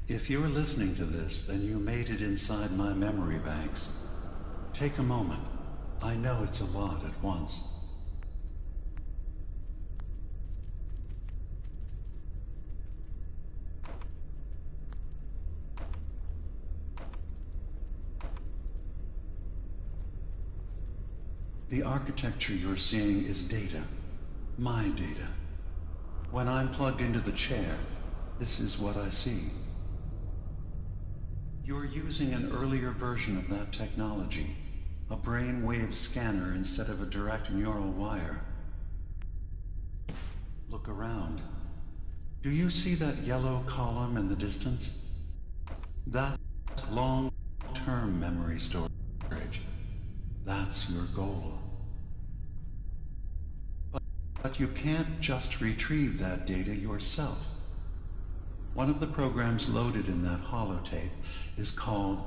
If you're listening to this, then you made it inside my memory banks. Take a moment. I know it's a lot at once. The architecture you're seeing is data. My data. When I'm plugged into the chair, this is what I see. You're using an earlier version of that technology, a brainwave scanner instead of a direct neural wire. Look around. Do you see that yellow column in the distance? That's long-term memory storage. That's your goal. But you can't just retrieve that data yourself. One of the programs loaded in that holotape is called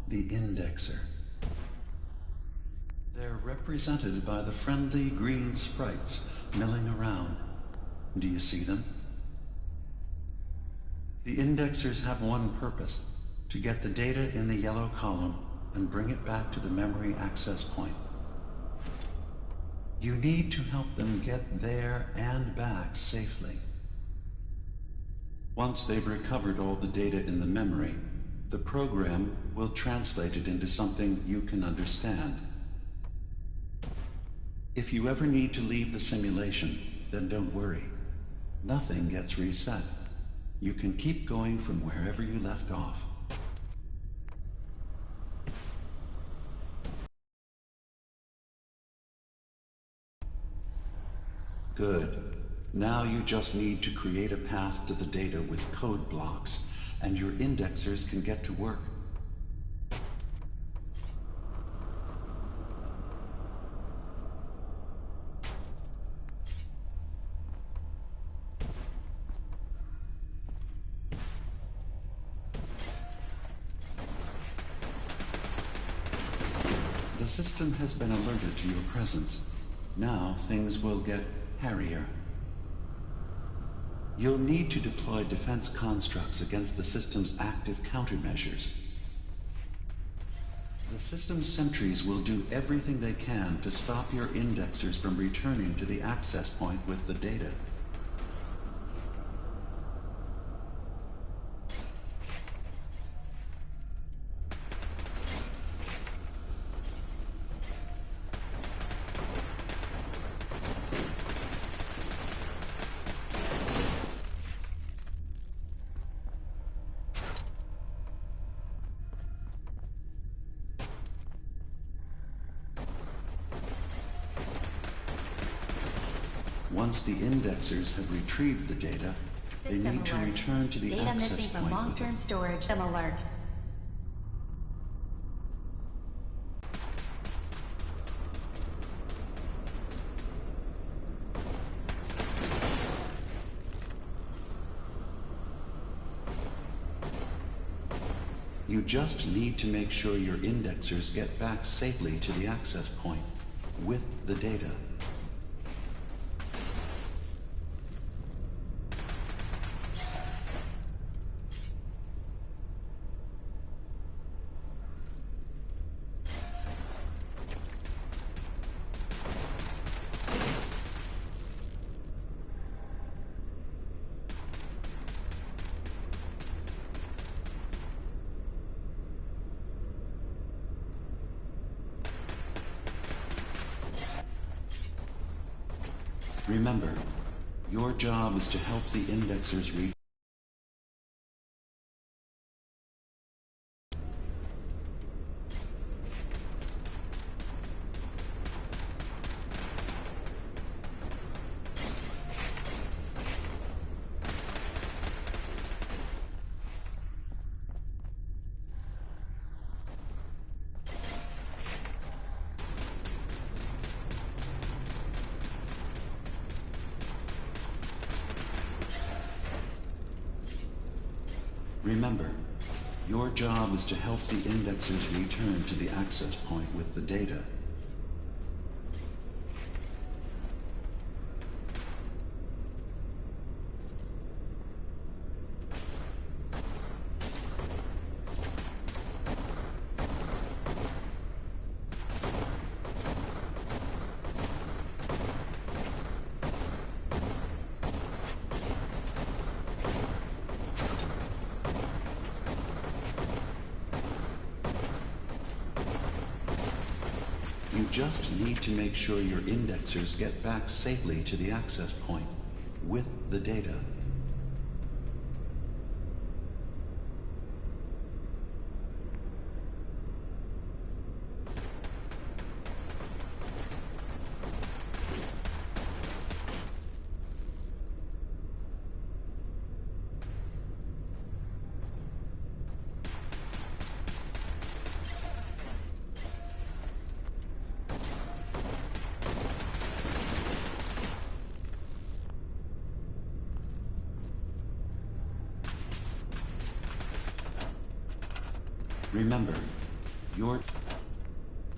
the indexer. They're represented by the friendly green sprites milling around. Do you see them? The indexers have one purpose: to get the data in the yellow column and bring it back to the memory access point. You need to help them get there and back safely. Once they've recovered all the data in the memory, the program will translate it into something you can understand. If you ever need to leave the simulation, then don't worry. Nothing gets reset. You can keep going from wherever you left off. Good. Now you just need to create a path to the data with code blocks, and your indexers can get to work. The system has been alerted to your presence. Now things will get hairier. You'll need to deploy defense constructs against the system's active countermeasures. The system's sentries will do everything they can to stop your indexers from returning to the access point with the data. Once the indexers have retrieved the data, they need to return to the access point. Data missing from long-term storage. Alert. You just need to make sure your indexers get back safely to the access point with the data. Remember, your job is to help the indexers read. Remember, your job is to help the indexers return to the access point with the data. just need to make sure your indexers get back safely to the access point with the data. Remember, your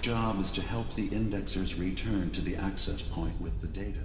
job is to help the indexers return to the access point with the data.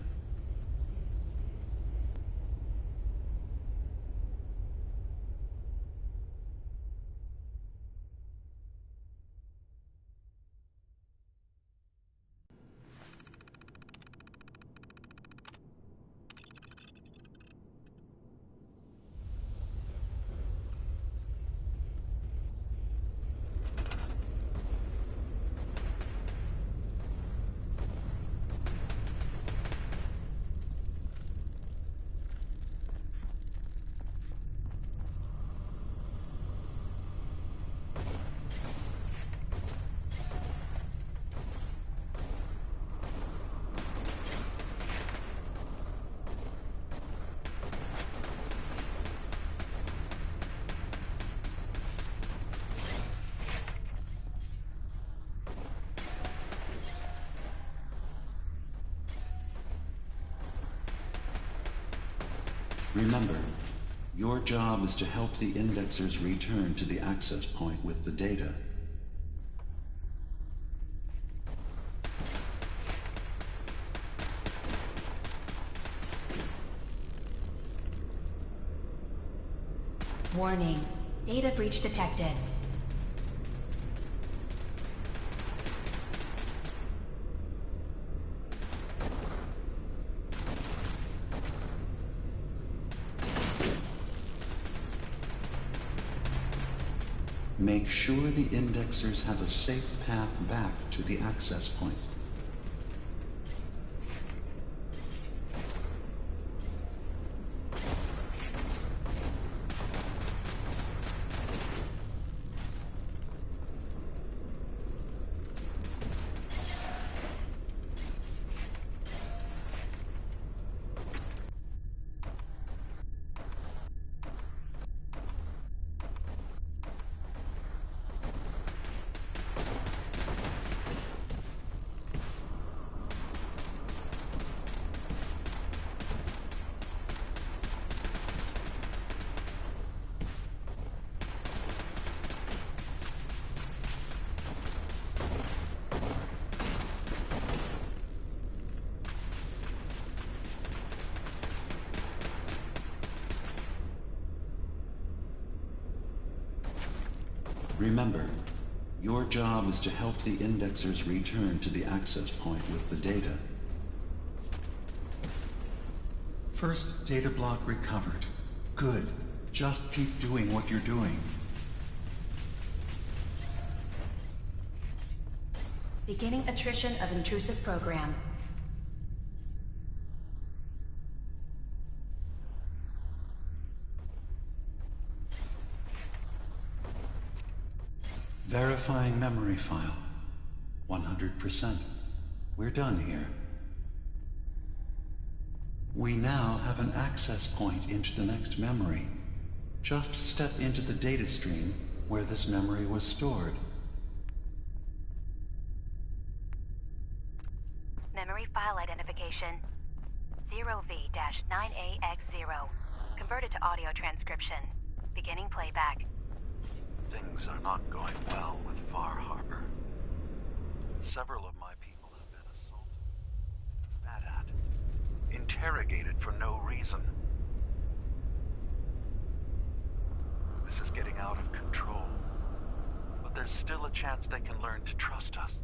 Remember, your job is to help the indexers return to the access point with the data. Warning. Data breach detected. Make sure the indexers have a safe path back to the access point. Remember, your job is to help the indexers return to the access point with the data. First data block recovered. Good. Just keep doing what you're doing. Beginning attrition of intrusive program. Verifying memory file. 100%. We're done here. We now have an access point into the next memory. Just step into the data stream where this memory was stored. Memory file identification 0V-9AX0. Converted to audio transcription. Beginning playback. Things are not going well with Far Harbour. Several of my people have been assaulted, spat at, interrogated for no reason. This is getting out of control, but there's still a chance they can learn to trust us.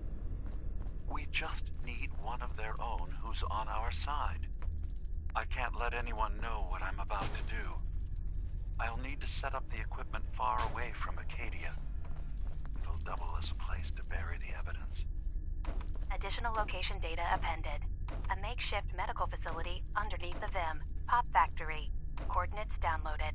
We just need one of their own who's on our side. I can't let anyone know what I'm about to do. I'll need to set up the equipment far away from Acadia. It'll double as a place to bury the evidence. Additional location data appended. A makeshift medical facility underneath the VIM. Pop factory. Coordinates downloaded.